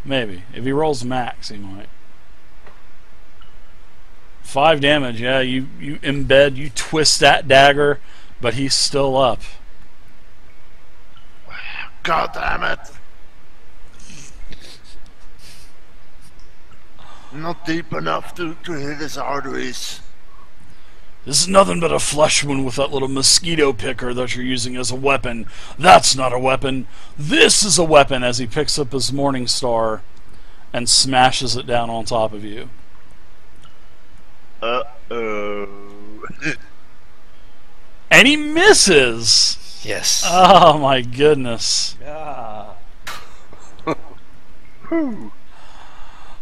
Maybe. If he rolls max, he might. 5 damage, yeah, you embed, you twist that dagger, but he's still up. God damn it! Not deep enough to hit his arteries. This is nothing but a flesh wound with that little mosquito picker that you're using as a weapon. That's not a weapon. This is a weapon, as he picks up his Morning Star and smashes it down on top of you. Uh-oh. And he misses! Yes. Oh my goodness. Yeah.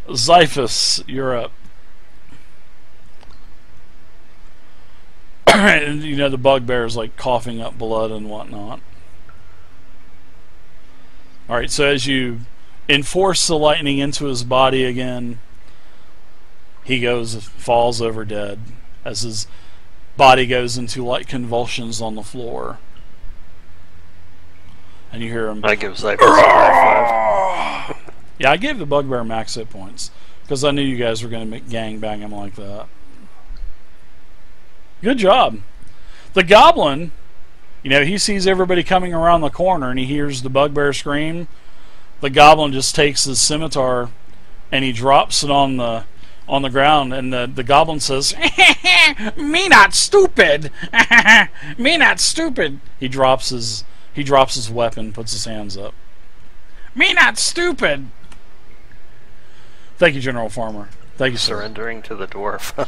Xiphus, you're up. And you know the bugbear's like coughing up blood and whatnot. Alright, so as you enforce the lightning into his body again, he falls over dead as his body goes into like convulsions on the floor. And you hear him. I give Xiphus a high five. Yeah, I gave the bugbear max hit points because I knew you guys were going to gang bang him like that. Good job. The goblin, you know, he sees everybody coming around the corner and he hears the bugbear scream. The goblin just takes his scimitar and he drops it on the ground, and the goblin says, "Me not stupid, me not stupid." He drops his weapon, puts his hands up. "Me not stupid." Thank you, General Farmer. Thank you, sir. Surrendering to the dwarf.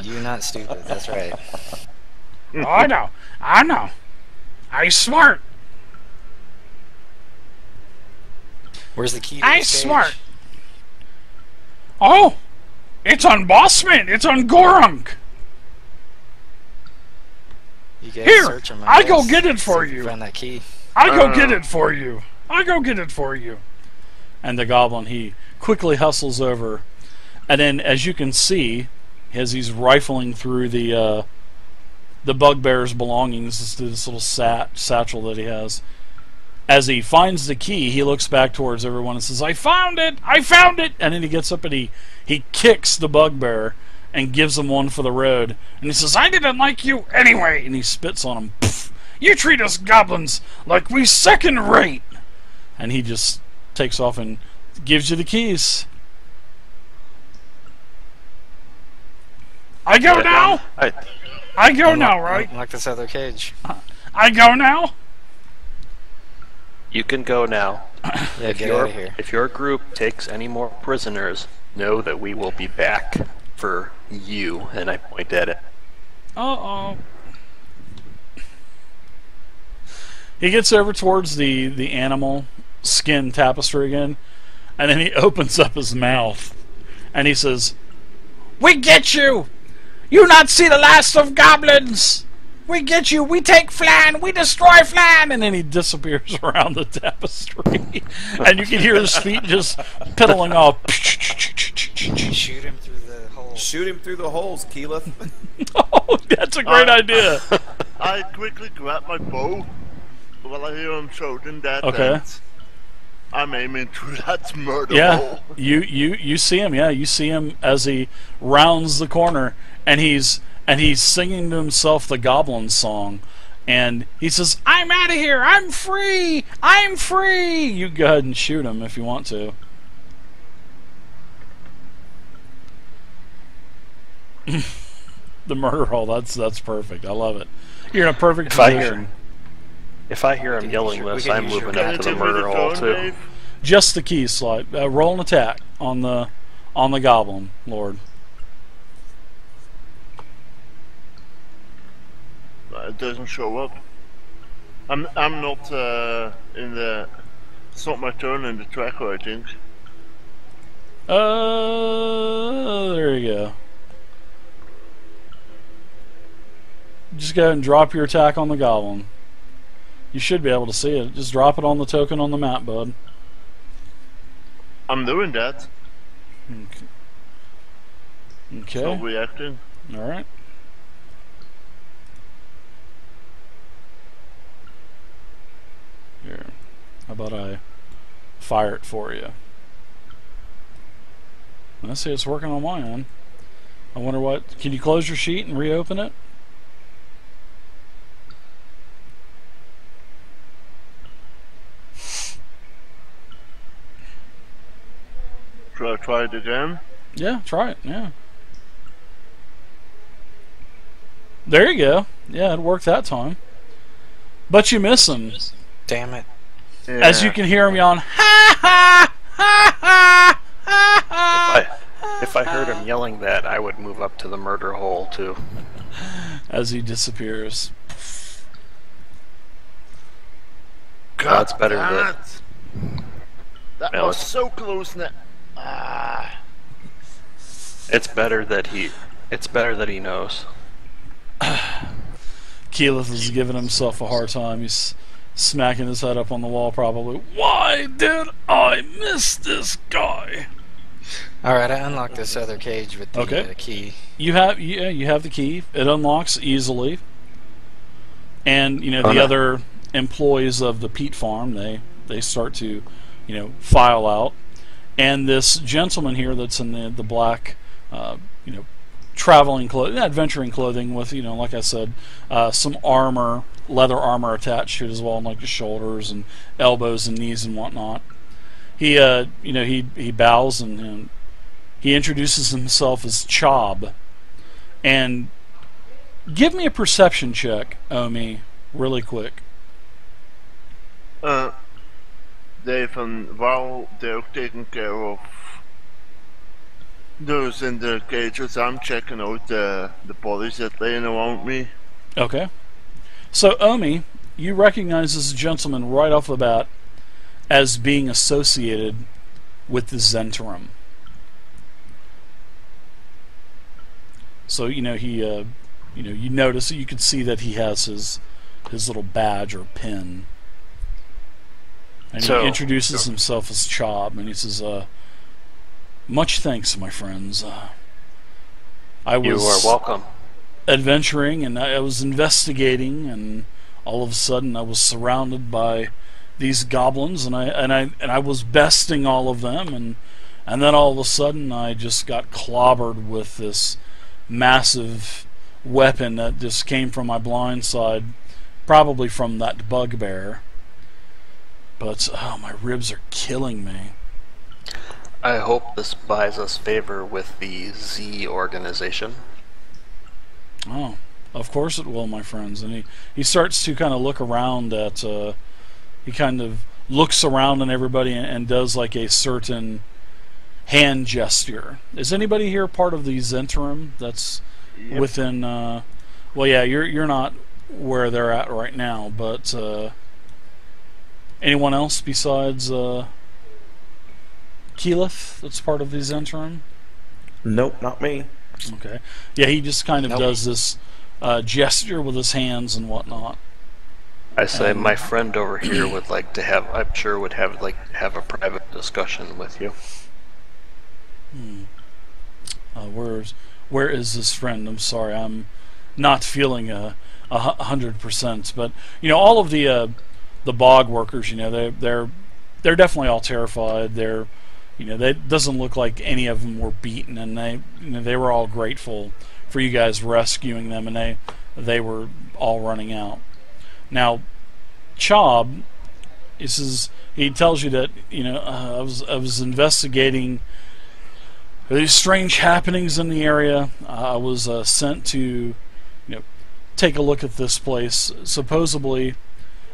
You're not stupid, that's right. Oh, I know. I know. I smart. Where's the key to I the stage? smart. Oh, it's on Bossman. It's on Gorunk. You guys Here, search 'em, I go guess. get it See for if you. Find that key. I go get it for you. I go get it for you. And the goblin, he quickly hustles over, and then, as you can see, as he's rifling through the bugbear's belongings, this little satchel that he has, as he finds the key, he looks back towards everyone and says, "I found it! I found it!" And then he gets up and he kicks the bugbear and gives him one for the road. And he says, "I didn't like you anyway!" And he spits on him. "Pfft, you treat us goblins like we second rate!" And he just takes off and gives you the keys. I go now? I go now, right? Unlock this other cage. I go now? You can go now. Yeah, get out of here. If your group takes any more prisoners, know that we will be back for you. And I point at it. Uh-oh. He gets over towards the animal skin tapestry again, and then he opens up his mouth, and he says, "We get you! You not see the last of goblins! We get you! We take Phlan! We destroy Phlan!" And then he disappears around the tapestry, and you can hear his feet just piddling off. Shoot him through the hole. Shoot him through the holes, Keyleth. Oh, that's a great idea. I quickly grab my bow while I hear him shouting that. Okay. And I'm aiming through that murder Yeah, hole. you see him. Yeah, you see him as he rounds the corner, and he's singing to himself the goblin song, and he says, "I'm out of here. I'm free. I'm free." You go ahead and shoot him if you want to. The murder hole. That's perfect. I love it. You're in a perfect position. If I hear him yelling this, I'm moving up to the Give me murder hole phone, too. Dave. Just the key slide. Roll an attack on the goblin lord. It doesn't show up. I'm not in the. It's not my turn in the tracker, I think. There you go. Just go ahead and drop your attack on the goblin. You should be able to see it. Just drop it on the token on the map, bud. I'm doing that. Okay. Not reacting. Alright. Here. How about I fire it for you? I see it's working on my end. I wonder what... Can you close your sheet and reopen it? Should I try it again? Yeah, try it, yeah. There you go. Yeah, it worked that time. But you miss him. Damn it. Yeah. As you can hear him yawn, ha ha ha ha ha ha. If I heard him yelling that, I would move up to the murder hole too. As he disappears. God, it's better damn that- it. That Well, was it's- so close now. Ah. It's better that he knows. Keyleth is giving himself a hard time. He's smacking his head up on the wall probably. Why did I miss this guy? Alright, I unlocked this other cage with the Okay. key. You have the key. It unlocks easily. And the no. other employees of the peat farm, they start to, file out. And this gentleman here that's in the black, traveling clothing, adventuring clothing with, like I said, some armor, leather armor attached to it as well, like the shoulders and elbows and knees and whatnot. He, he bows and he introduces himself as Chob. And give me a perception check, Omi, really quick. Dave, and while they're taking care of those in the cages, I'm checking out the bodies that laying around me. Okay. So, Omi, you recognize this gentleman right off the bat as being associated with the Zentrum. So, he, you notice, you can see that he has his little badge or pin. And So- he introduces himself as Chob, and he says, much thanks, my friends. I was You are welcome. adventuring, and I was investigating, and all of a sudden I was surrounded by these goblins, and I was besting all of them, and then all of a sudden I just got clobbered with this massive weapon that just came from my blind side, probably from that bugbear. But my ribs are killing me. I hope this buys us favor with the Z organization. Oh, of course it will, my friends. And he starts to kind of look around at, he kind of looks around on everybody and does like a certain hand gesture. Is anybody here part of the Zentrum that's Yep. within, well, yeah, you're not where they're at right now, but anyone else besides Keyleth that's part of the Zentrum? Nope, not me. Okay. Yeah, he just kind of Nope. does this gesture with his hands and whatnot. I say my friend over here would like to have, I'm sure would have have a private discussion with you. Where is this friend? I'm sorry, I'm not feeling 100%. But all of the bog workers, they're definitely all terrified. They doesn't look like any of them were beaten, and they were all grateful for you guys rescuing them, and they were all running out. Now, Chob, he tells you that I was investigating these strange happenings in the area. I was sent to take a look at this place. Supposedly,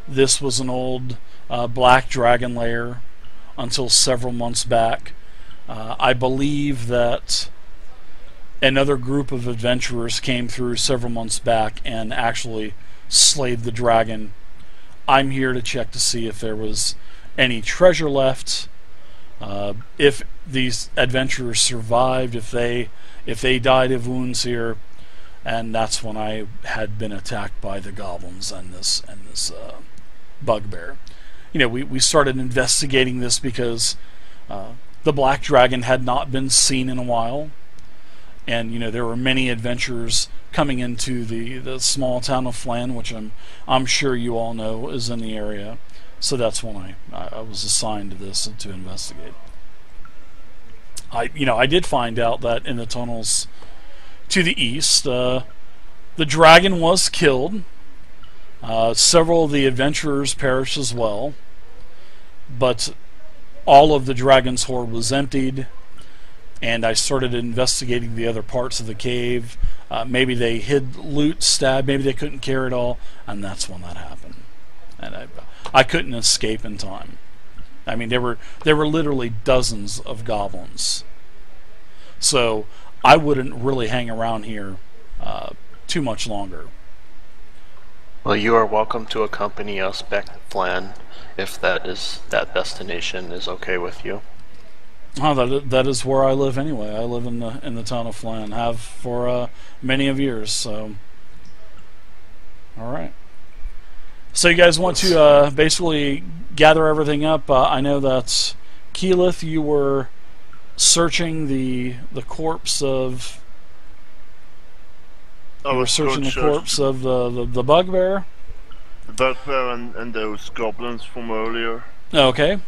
this was an old black dragon lair until several months back. I believe that another group of adventurers came through several months back and actually slayed the dragon. I'm here to check to see if there was any treasure left, if these adventurers survived, if they died of wounds here, and that's when I had been attacked by the goblins and this bugbear. We started investigating this because the black dragon had not been seen in a while, and there were many adventurers coming into the small town of Phlan, which I'm sure you all know is in the area. So that's when I was assigned to this and to investigate. I did find out that in the tunnels to the east, the dragon was killed. Several of the adventurers perished as well, but all of the dragon's hoard was emptied, and I started investigating the other parts of the cave. Maybe they hid loot, stab, maybe they couldn't carry it all, and that's when that happened. And I couldn't escape in time. I mean, there were literally dozens of goblins. So I wouldn't really hang around here too much longer. Well, you are welcome to accompany us back to Phlan, if that destination is okay with you. Oh, that is where I live anyway. I live in the town of Phlan, have for many of years. So, all right. So you guys want to basically gather everything up. I know that Keyleth, you were searching the corpse of. You were searching the corpse of the bugbear. The bugbear and those goblins from earlier. Okay.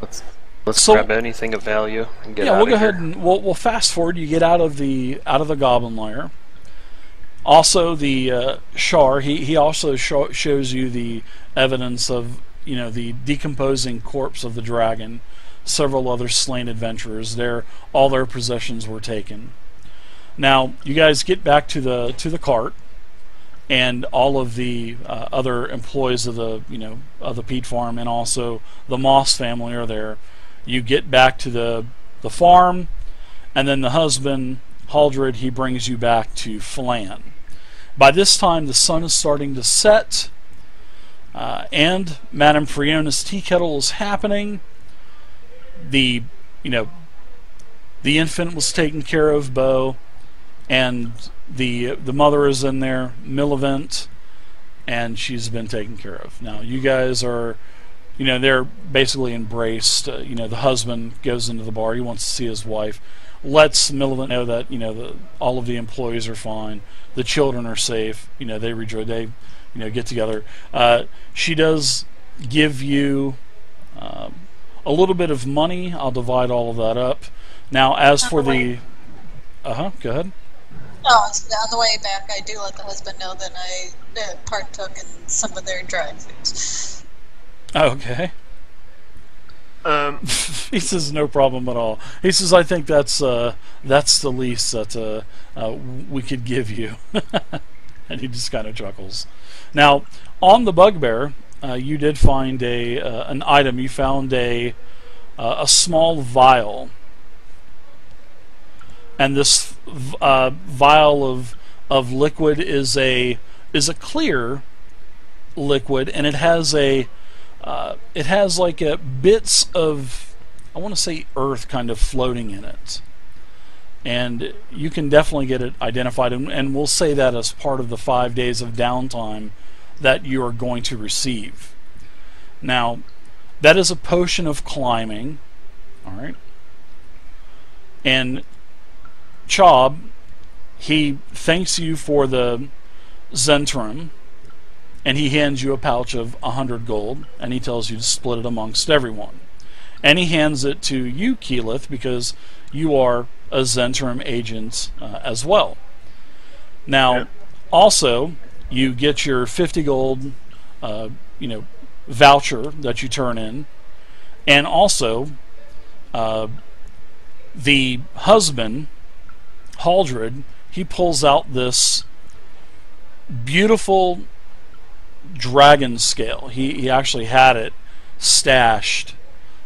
Let's grab anything of value and get out of here. Yeah, we'll go ahead and we'll fast forward. You get out of the goblin lair. Also, the Shar, he also shows you the evidence of the decomposing corpse of the dragon. Several other slain adventurers. All their possessions were taken. Now you guys get back to the cart, and all of the other employees of the peat farm and also the Moss family are there. You get back to the farm, and then the husband, Haldred, he brings you back to Phlan. By this time, the sun is starting to set, and Madame Friona's tea kettle is happening. The infant was taken care of, Bo, and the mother is in there, Milivent, and she's been taken care of. Now, you guys are. They're basically embraced. The husband goes into the bar. He wants to see his wife. Lets Milivent know that all of the employees are fine. The children are safe. They rejoice. They get together. She does give you a little bit of money. I'll divide all of that up. Now, as for the go ahead. Oh, on the way back, I do let the husband know that I partook in some of their dried foods. Okay. He says no problem at all. He says, I think that's the least that we could give you. And he just kind of chuckles. Now, on the bugbear, you did find an item. You found a small vial, and this vial of liquid is a clear liquid, and it has like bits of, I want to say, earth kind of floating in it. And you can definitely get it identified, and we'll say that as part of the 5 days of downtime that you are going to receive. Now, that is a potion of climbing. Alright. And Chob, he thanks you for the Zentrum, and he hands you a pouch of 100 gold, and he tells you to split it amongst everyone. And he hands it to you, Keyleth, because you are a Zentrum agent as well. Now, also, you get your 50 gold, voucher that you turn in, and also the husband, Haldred, he pulls out this beautiful dragon scale. He actually had it stashed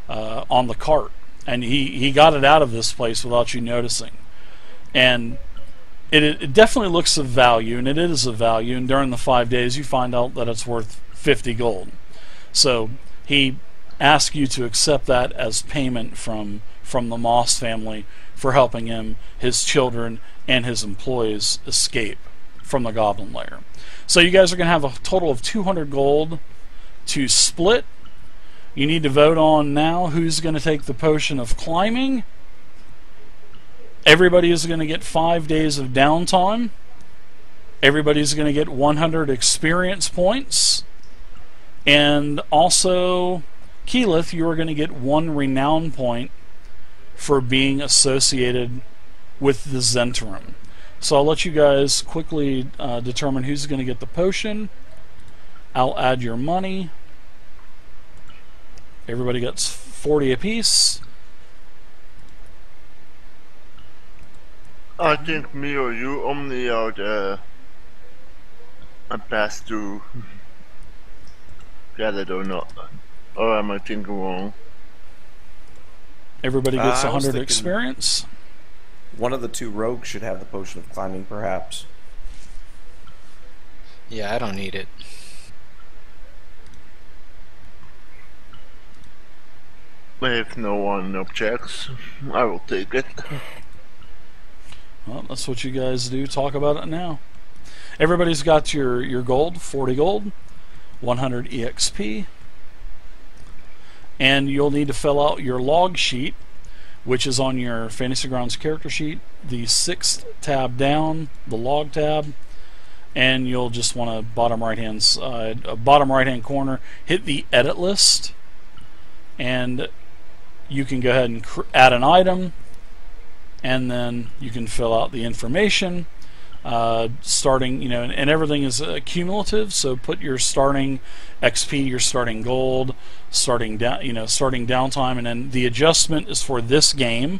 on the cart, and he got it out of this place without you noticing. And it definitely looks of value, and it is of value, and during the 5 days you find out that it's worth 50 gold. So he asks you to accept that as payment from the Moss family for helping him, his children, and his employees escape from the goblin lair. So you guys are going to have a total of 200 gold to split. You need to vote on now who's going to take the potion of climbing. Everybody is going to get 5 days of downtime. Everybody's going to get 100 experience points. And also, Keyleth, you are going to get 1 renown point for being associated with the Zentrum. So I'll let you guys quickly determine who's going to get the potion. I'll add your money. Everybody gets 40 apiece. I think me or you only are the ambassador. Get it or not? Or am I thinking wrong? Everybody gets I was 100 thinking experience. One of the two rogues should have the potion of climbing, perhaps. Yeah, I don't need it. If no one objects, I will take it. Well, that's what you guys do. Talk about it now. Everybody's got your gold, 40 gold, 100 EXP. And you'll need to fill out your log sheet, which is on your Fantasy Grounds character sheet, the 6th tab down, the log tab, and you'll just want to bottom right hand side, bottom right hand corner, hit the edit list, and you can go ahead and add an item, and then you can fill out the information. Starting, you know, and everything is cumulative. So put your starting XP, your starting gold, starting down, you know, starting downtime, and then the adjustment is for this game.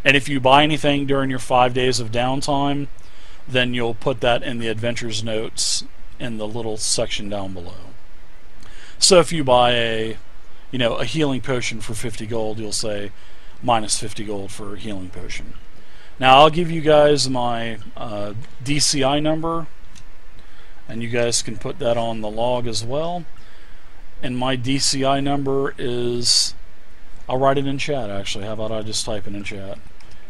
And if you buy anything during your 5 days of downtime, then you'll put that in the adventures notes in the little section down below. So if you buy a healing potion for 50 gold, you'll say minus 50 gold for a healing potion. Now I'll give you guys my DCI number, and you guys can put that on the log as well. And my DCI number is, I'll write it in chat actually. How about I just type it in chat?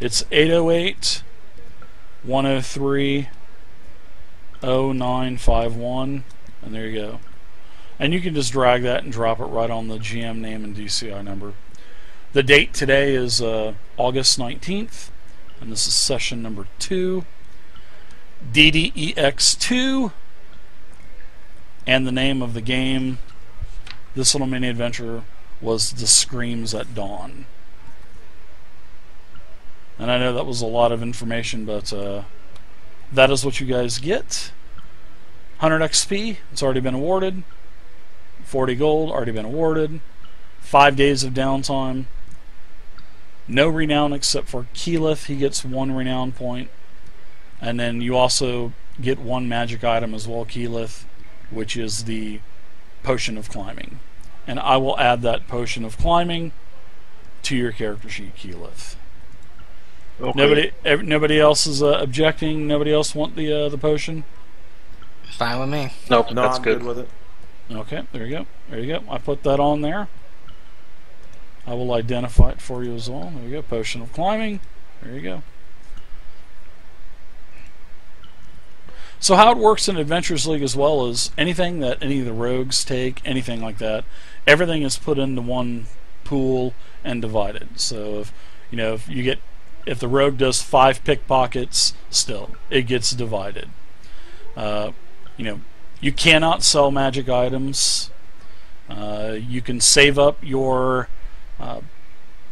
It's 808-103-0951, and there you go. And you can just drag that and drop it right on the GM name and DCI number. The date today is August 19th. And this is session number 2, DDEX1 and the name of the game, this little mini adventure, was The Screams at Dawn. And I know that was a lot of information, but that is what you guys get. 100 XP, it's already been awarded. 40 gold, already been awarded. 5 days of downtime. No renown except for Keyleth, he gets 1 renown point. And then you also get 1 magic item as well, Keyleth, which is the Potion of Climbing. And I will add that Potion of Climbing to your character sheet, Keyleth. Okay. Nobody else is objecting? Nobody else want the potion? Fine with me. Nope, No, that's I'm good. good with it. Okay, there you go. There you go. I put that on there. I will identify it for you as well. There you go. Potion of Climbing. There you go. So how it works in Adventures League as well is anything that any of the rogues take, anything like that, everything is put into one pool and divided. So if the rogue does 5 pickpockets, still it gets divided. You cannot sell magic items. You can save up your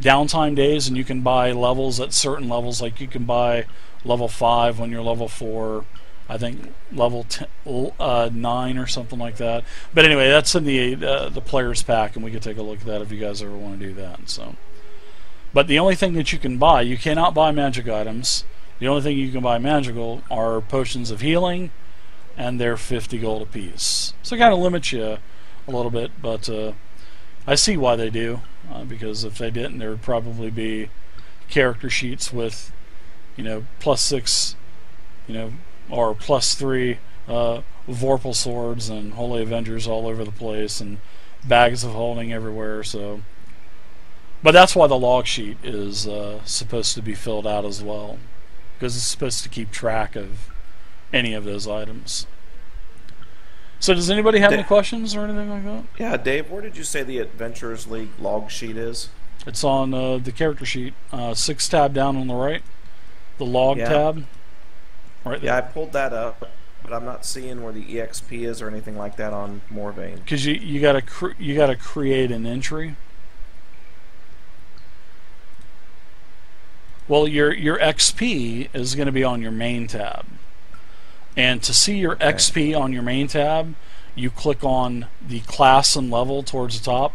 downtime days, and you can buy levels at certain levels. Like you can buy level 5 when you're level 4. I think level 9 or something like that. But anyway, that's in the players pack, and we can take a look at that if you guys ever want to do that. So, but the only thing that you can buy, you cannot buy magic items. The only thing you can buy magical are potions of healing, and they're 50 gold apiece. So it kind of limits you a little bit, but I see why they do, because if they didn't, there would probably be character sheets with, +6, or +3 Vorpal swords and Holy Avengers all over the place, and bags of holding everywhere. So, but that's why the log sheet is supposed to be filled out as well, because it's supposed to keep track of any of those items. So does anybody have any questions or anything like that? Yeah, Dave, where did you say the Adventurers League log sheet is? It's on the character sheet, 6 tab down on the right, the log tab. Right there. Yeah, I pulled that up, but I'm not seeing where the EXP is or anything like that on Morvain. Because you gotta create an entry. Well, your XP is going to be on your main tab. And to see your XP on your main tab, you click on the class and level towards the top,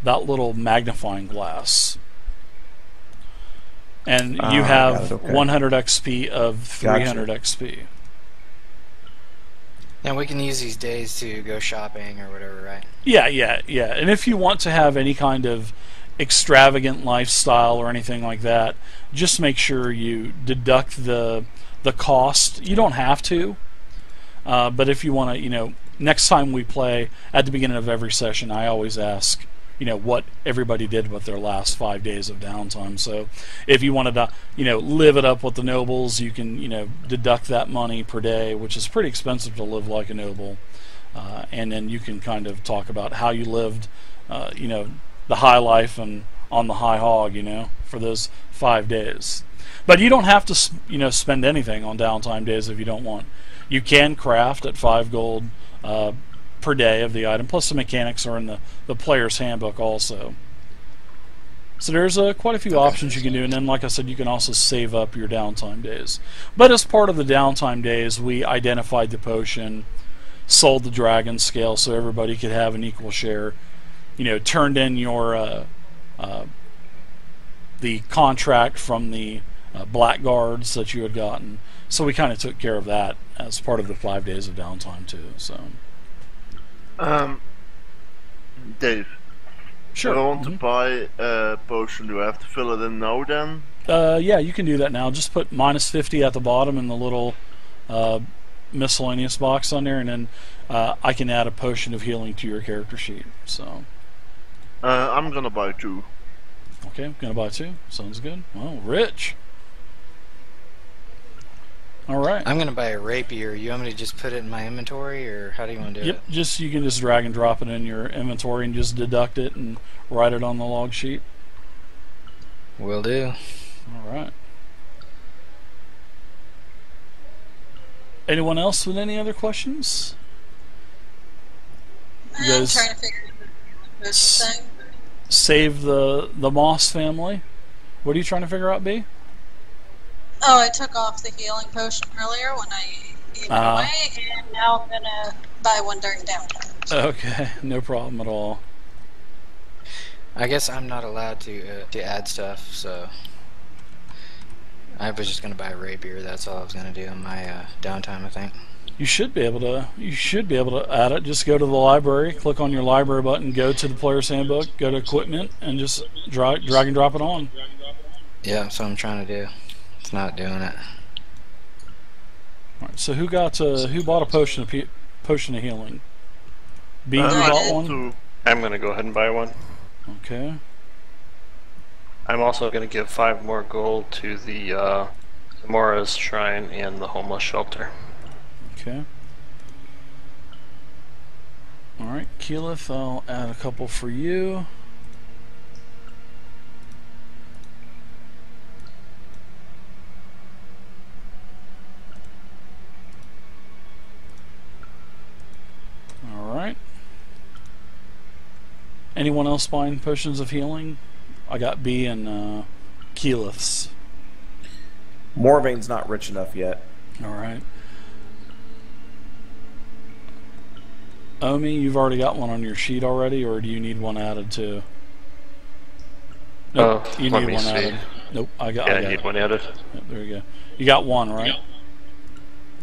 that little magnifying glass. And you have 100 XP of 300 XP. And we can use these days to go shopping or whatever, right? Yeah. And if you want to have any kind of extravagant lifestyle or anything like that, just make sure you deduct the cost. You don't have to, but if you want to, next time we play, at the beginning of every session, I always ask, what everybody did with their last 5 days of downtime. So if you wanted to, live it up with the nobles, you can, deduct that money per day, which is pretty expensive to live like a noble. And then you can kind of talk about how you lived, the high life and on the high hog, for those 5 days. But you don't have to, spend anything on downtime days if you don't want. You can craft at 5 gold per day of the item, plus the mechanics are in the player's handbook also. So there's quite a few options you can do, and then like I said, you can also save up your downtime days. But as part of the downtime days, we identified the potion, sold the dragon scale so everybody could have an equal share, turned in your the contract from the blackguards that you had gotten. So we kind of took care of that as part of the 5 days of downtime too. So Dave, sure. if I want to buy a potion, do I have to fill it in now then? Yeah, you can do that now. Just put -50 at the bottom in the little miscellaneous box on there, and then I can add a potion of healing to your character sheet. So I'm gonna buy 2. okay, gonna buy 2. Sounds good. Well, rich. All right. I'm gonna buy a rapier. You want me to just put it in my inventory, or how do you want to do it? Yep. You can just drag and drop it in your inventory and just deduct it and write it on the log sheet. Will do. All right. Anyone else with any other questions? You I'm guys trying to figure out this thing. save the Moss family. What are you trying to figure out, B? Oh, I took off the healing potion earlier when I gave it away, and now I'm gonna buy one during downtime. Okay, no problem at all. I guess I'm not allowed to add stuff, so I was just gonna buy a rapier. That's all I was gonna do in my downtime, I think. You should be able to. You should be able to add it. Just go to the library, click on your library button, go to the player's handbook, go to equipment, and just drag and drop it on. Yeah, that's what I'm trying to do. It's not doing it. All right, so who bought a potion of healing? B, you I bought did. one. I'm going to go ahead and buy one. Okay. I'm also going to give 5 more gold to the Zamora's Shrine and the homeless shelter. Okay. All right, Keyleth, I'll add a couple for you. All right. Anyone else buying potions of healing? I got B and Keyleth's. Morvane's not rich enough yet. All right. Omi, you've already got one on your sheet already, or do you need one added too? Nope, you let need me one see. added. Nope, I got I need it. one added. Yep, there you go. You got one, right?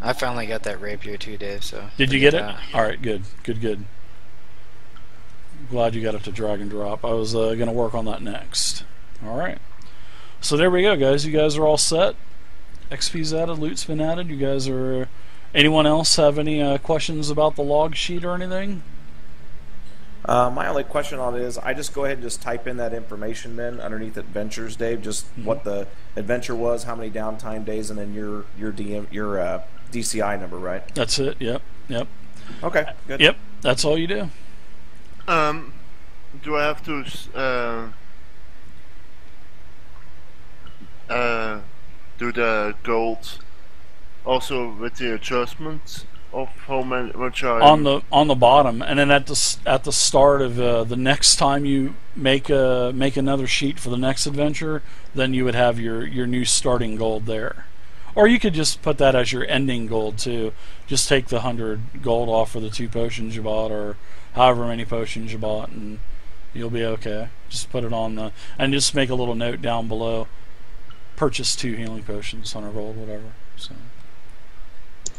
I finally got that rapier too, Dave. So Did you get it? All right, good. Glad you got it to drag and drop. I was going to work on that next. All right. So there we go, guys. You guys are all set. XP's added, loot's been added. You guys are... Anyone else have any questions about the log sheet or anything? My only question on it is, I just go ahead and just type in that information then underneath adventures, Dave. Just what the adventure was, how many downtime days, and then your DCI number, right? That's it. Yep. Okay, good. Yep. That's all you do. Do I have to do the gold also with the adjustments of how much I on the bottom, and then at the start of the next time you make another sheet for the next adventure, then you would have your new starting gold there. Or you could just put that as your ending gold too. Just take the 100 gold off for the 2 potions you bought, or however many potions you bought, and you'll be okay. Just put it on the, and just make a little note down below. Purchase 2 healing potions, 100 gold, whatever. So.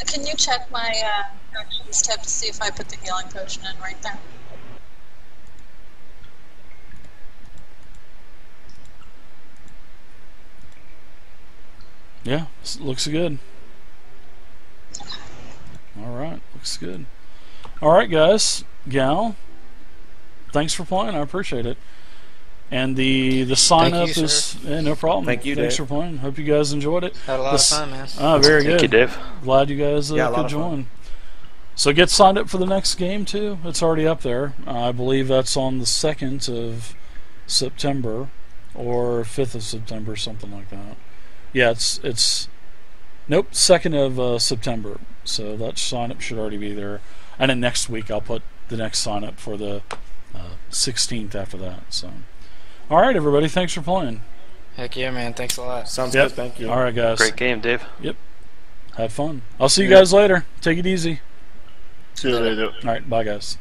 Can you check my actions tab to see if I put the healing potion in right there? Yeah, looks good. Alright, looks good. Alright, guys, gal, thanks for playing, I appreciate it. And the sign up is no problem. Thank you, Thanks Dave. for playing. Hope you guys enjoyed it. Had a lot of fun, man. Oh, very good. Thank you, Dave. Glad you guys Yeah, a lot could of fun. join. So get signed up for the next game too. It's already up there. I believe that's on the 2nd of September or 5th of September, something like that. Yeah, it's nope, 2nd of September. So that sign up should already be there. And then next week I'll put the next sign up for the 16th after that. So. All right, everybody. Thanks for playing. Heck yeah, man. Thanks a lot. Sounds Yep. good. Thank you. All right, guys. Great game, Dave. Yep. Have fun. I'll see you guys later. Take it easy. see you later. All right. Bye, guys.